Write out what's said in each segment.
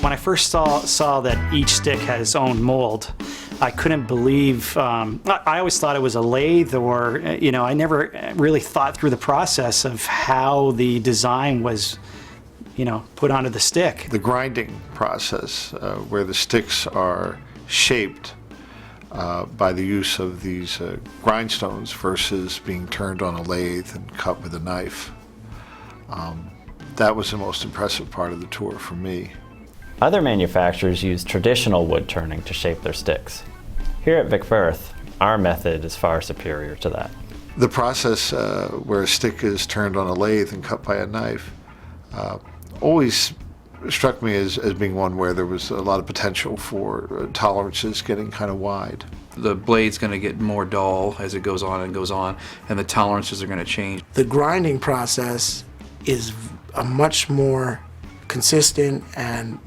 When I first saw that each stick had its own mold, I couldn't believe, I always thought it was a lathe, or, you know, I never really thought through the process of how the design was, you know, put onto the stick. The grinding process, where the sticks are shaped by the use of these grindstones versus being turned on a lathe and cut with a knife. That was the most impressive part of the tour for me. Other manufacturers use traditional wood turning to shape their sticks. Here at VIC FIRTH, our method is far superior to that. The process where a stick is turned on a lathe and cut by a knife always struck me as being one where there was a lot of potential for tolerances getting kind of wide. The blade's going to get more dull as it goes on, and the tolerances are going to change. The grinding process is a much more consistent and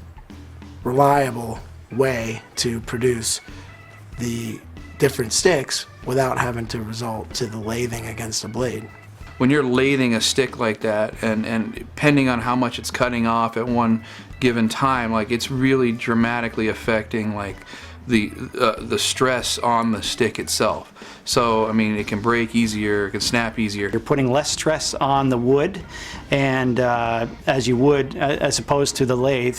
reliable way to produce the different sticks without having to resort to the lathing against a blade. When you're lathing a stick like that, and depending on how much it's cutting off at one given time, like, it's really dramatically affecting, like, the stress on the stick itself. So, I mean, it can break easier, it can snap easier. You're putting less stress on the wood, and as you would, as opposed to the lathe,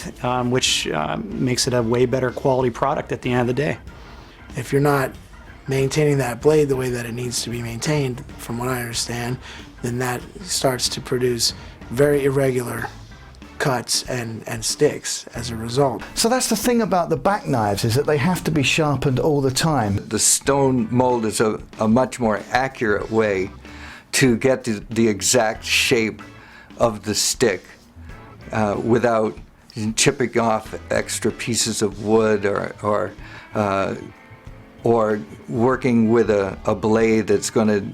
which makes it a way better quality product at the end of the day. If you're not maintaining that blade the way that it needs to be maintained, from what I understand, then that starts to produce very irregular cuts and sticks as a result. So that's the thing about the back knives, is that they have to be sharpened all the time. The stone mold is a much more accurate way to get the exact shape of the stick without chipping off extra pieces of wood or working with a blade that's going to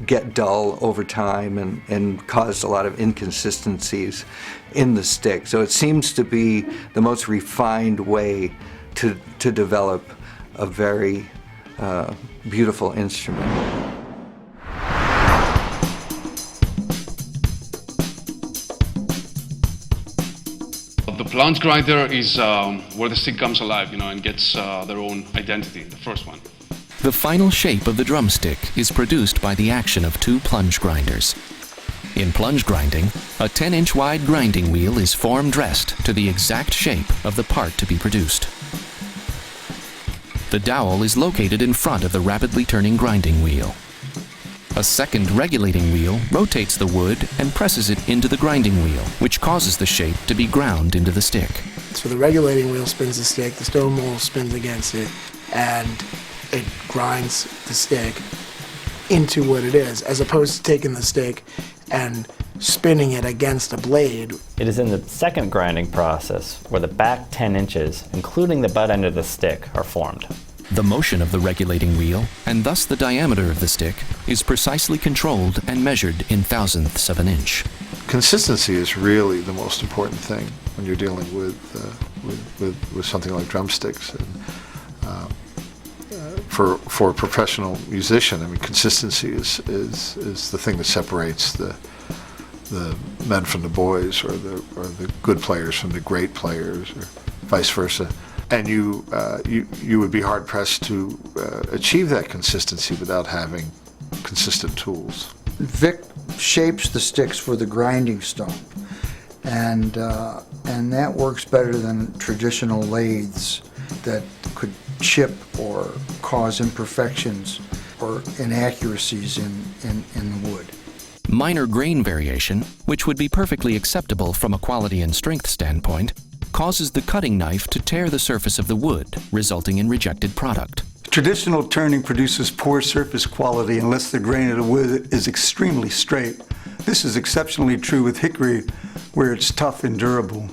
get dull over time and cause a lot of inconsistencies in the stick. So it seems to be the most refined way to develop a very beautiful instrument. The plunge grinder is where the stick comes alive, you know, and gets their own identity, the first one. The final shape of the drumstick is produced by the action of two plunge grinders. In plunge grinding, a 10-inch wide grinding wheel is form-dressed to the exact shape of the part to be produced. The dowel is located in front of the rapidly turning grinding wheel. A second regulating wheel rotates the wood and presses it into the grinding wheel, which causes the shape to be ground into the stick. So the regulating wheel spins the stick, the stone mold spins against it, and it grinds the stick into what it is, as opposed to taking the stick and spinning it against a blade. It is in the second grinding process where the back 10 inches, including the butt end of the stick, are formed. The motion of the regulating wheel, and thus the diameter of the stick, is precisely controlled and measured in thousandths of an inch. Consistency is really the most important thing when you're dealing with something like drumsticks. And, for a professional musician, I mean, consistency is the thing that separates the men from the boys, or the good players from the great players, or vice versa. And you would be hard pressed to achieve that consistency without having consistent tools. Vic shapes the sticks for the grinding stone, and that works better than traditional lathes that could chip or cause imperfections or inaccuracies in the wood. Minor grain variation, which would be perfectly acceptable from a quality and strength standpoint, causes the cutting knife to tear the surface of the wood, resulting in rejected product. Traditional turning produces poor surface quality unless the grain of the wood is extremely straight. This is exceptionally true with hickory, where it's tough and durable.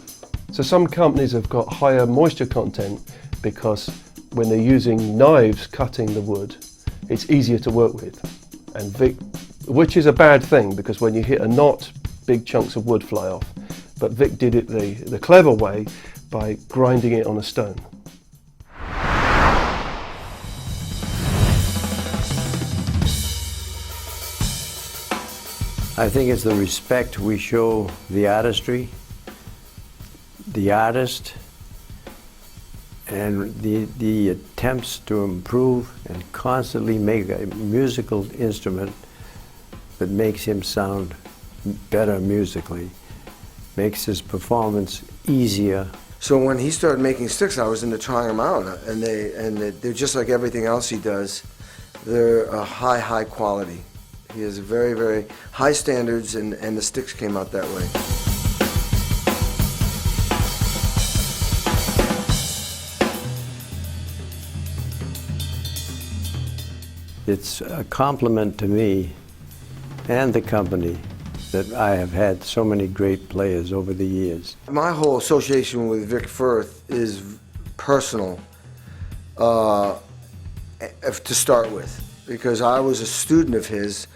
So some companies have got higher moisture content because when they're using knives cutting the wood, it's easier to work with. And Vic, which is a bad thing, because when you hit a knot, big chunks of wood fly off. But Vic did it the clever way by grinding it on a stone. I think it's the respect we show the artistry, the artist, And the attempts to improve and constantly make a musical instrument that makes him sound better musically, makes his performance easier. So when he started making sticks, I was into trying them out, and they're just like everything else he does. They're a high quality. He has very, very high standards, and the sticks came out that way. It's a compliment to me and the company that I have had so many great players over the years. My whole association with VIC FIRTH is personal to start with, because I was a student of his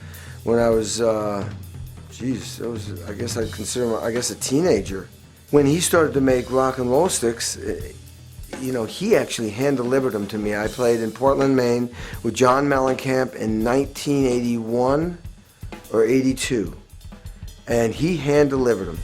when I was, I guess I'd consider, a teenager. When he started to make rock and roll sticks, you know, he actually hand-delivered them to me. I played in Portland, Maine with John Mellencamp in 1981 or 82, and he hand-delivered them.